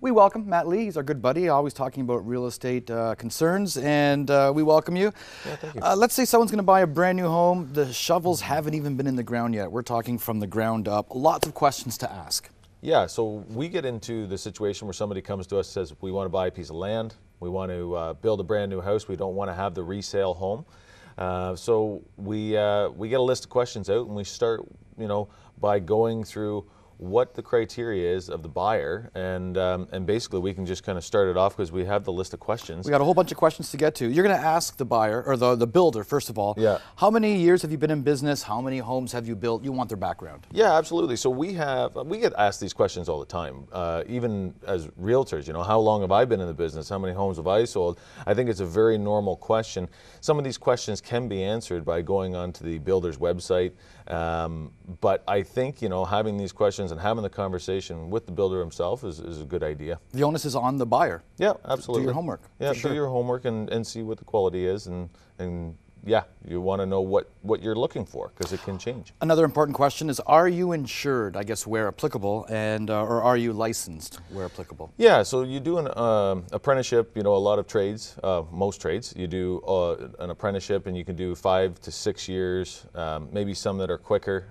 We welcome Matt Lee. He's our good buddy, always talking about real estate concerns, and we welcome you. Yeah, thank you. Let's say someone's going to buy a brand new home. The shovels haven't even been in the ground yet. We're talking from the ground up. Lots of questions to ask. Yeah, so we get into the situation where somebody comes to us and says, we want to buy a piece of land, we want to build a brand new house, we don't want to have the resale home. So we get a list of questions out, and we start, by going through what the criteria is of the buyer, and basically we can just kind of start it off because we have the list of questions. We got a whole bunch of questions to get to. You're going to ask the buyer, or the builder, first of all, Yeah. how many years have you been in business? How many homes have you built? You want their background. Yeah, absolutely. So we get asked these questions all the time, even as realtors. How long have I been in the business? How many homes have I sold? I think it's a very normal question. Some of these questions can be answered by going onto the builder's website, but I think having these questions and having the conversation with the builder himself is a good idea. The onus is on the buyer. Yeah, absolutely. Do your homework. Yeah, for sure. do your homework and see what the quality is, and yeah, you want to know what you're looking for because it can change. Another important question is, are you insured, I guess, where applicable, and or are you licensed where applicable? Yeah, so you do an apprenticeship, a lot of trades, most trades, you do an apprenticeship, and you can do 5 to 6 years, maybe some that are quicker,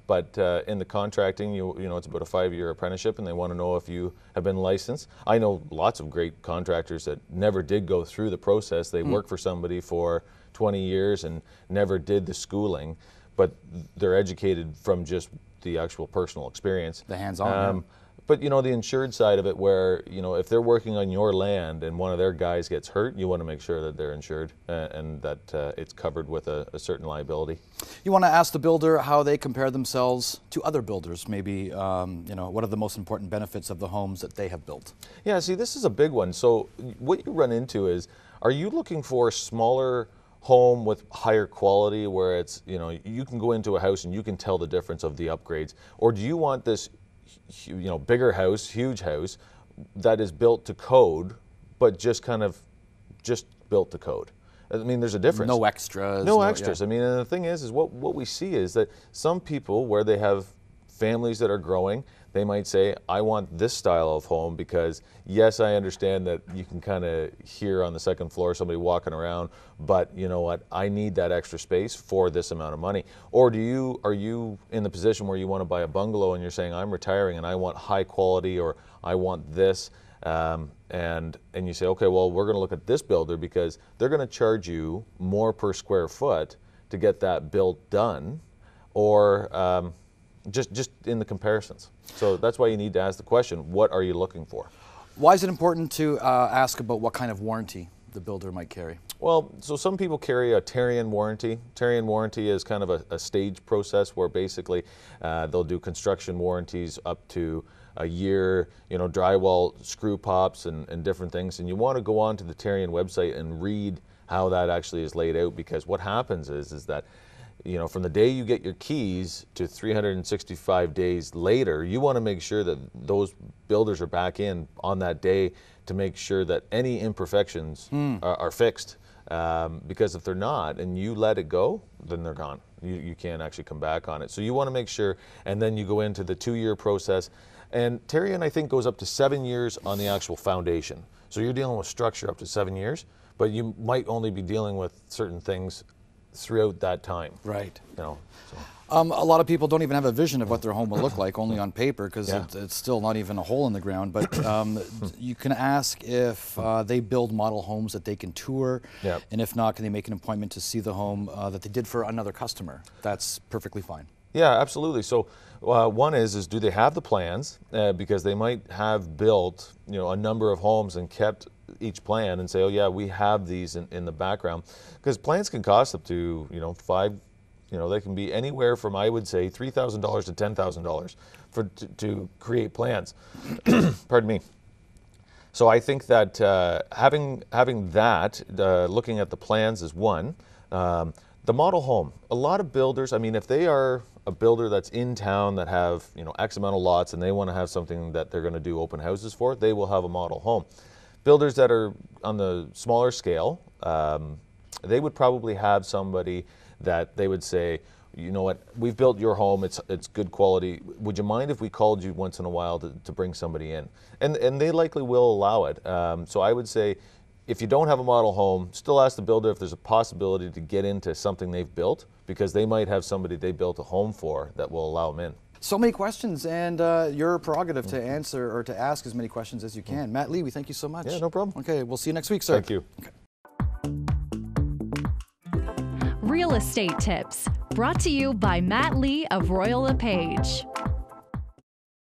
but in the contracting, it's about a 5-year apprenticeship, and they want to know if you have been licensed. I know lots of great contractors that never did go through the process. They work for somebody for 20 years and never did the schooling, but they're educated from just the actual personal experience. The hands-on. But the insured side of it, where if they're working on your land and one of their guys gets hurt, you want to make sure that they're insured and that it's covered with a certain liability. You want to ask the builder how they compare themselves to other builders. Maybe what are the most important benefits of the homes that they have built? Yeah, see, this is a big one. So what you run into is, are you looking for a smaller home with higher quality where it's, you can go into a house and you can tell the difference of the upgrades? Or do you want this, bigger house, huge house that is built to code, but just built to code? I mean, there's a difference. No extras. No extras. Yeah. I mean, and the thing is what we see is that some people, where they have families that are growing, they might say, I want this style of home because, yes, I understand that you can kind of hear on the second floor somebody walking around, but you know what, I need that extra space for this amount of money. Or are you in the position where you want to buy a bungalow and you're saying, I'm retiring and I want high quality, or I want this, and you say, okay, well, we're going to look at this builder because they're going to charge you more per square foot to get that built done, or just in the comparisons. So that's why you need to ask the question, what are you looking for? Why is it important to ask about what kind of warranty the builder might carry? Well, so some people carry a Tarion warranty. Tarion warranty is kind of a stage process where basically they'll do construction warranties up to a year, drywall screw pops and different things. And you want to go on to the Tarion website and read how that actually is laid out, because what happens is that from the day you get your keys to 365 days later, you want to make sure that those builders are back in on that day to make sure that any imperfections are fixed. Because if they're not and you let it go, then they're gone. You can't actually come back on it. So you want to make sure, and then you go into the 2-year process. And Tarion, I think, goes up to 7 years on the actual foundation. So you're dealing with structure up to 7 years, but you might only be dealing with certain things throughout that time. Right. A lot of people don't even have a vision of what their home will look like, only on paper, because it's still not even a hole in the ground. But you can ask if they build model homes that they can tour, and if not, can they make an appointment to see the home that they did for another customer? That's perfectly fine. Yeah, absolutely. So one is do they have the plans? Because they might have built a number of homes and kept each plan and say, oh yeah, we have these in the background, because plans can cost up to they can be anywhere from, I would say, $3,000 to $10,000 to create plans. Pardon me. So I think that having that, looking at the plans is one. The model home, a lot of builders, I mean, if they are a builder that's in town that have X amount of lots and they want to have something that they're going to do open houses for, they will have a model home. Builders that are on the smaller scale, they would probably have somebody that they would say, you know what, we've built your home, it's good quality. Would you mind if we called you once in a while to bring somebody in? And they likely will allow it. So I would say, if you don't have a model home, still ask the builder if there's a possibility to get into something they've built, because they might have somebody they built a home for that will allow them in. So many questions, and your prerogative to answer or to ask as many questions as you can. Matt Lee, we thank you so much. Yeah, no problem. Okay, we'll see you next week, sir. Thank you. Okay. Real Estate Tips, brought to you by Matt Lee of Royal LePage.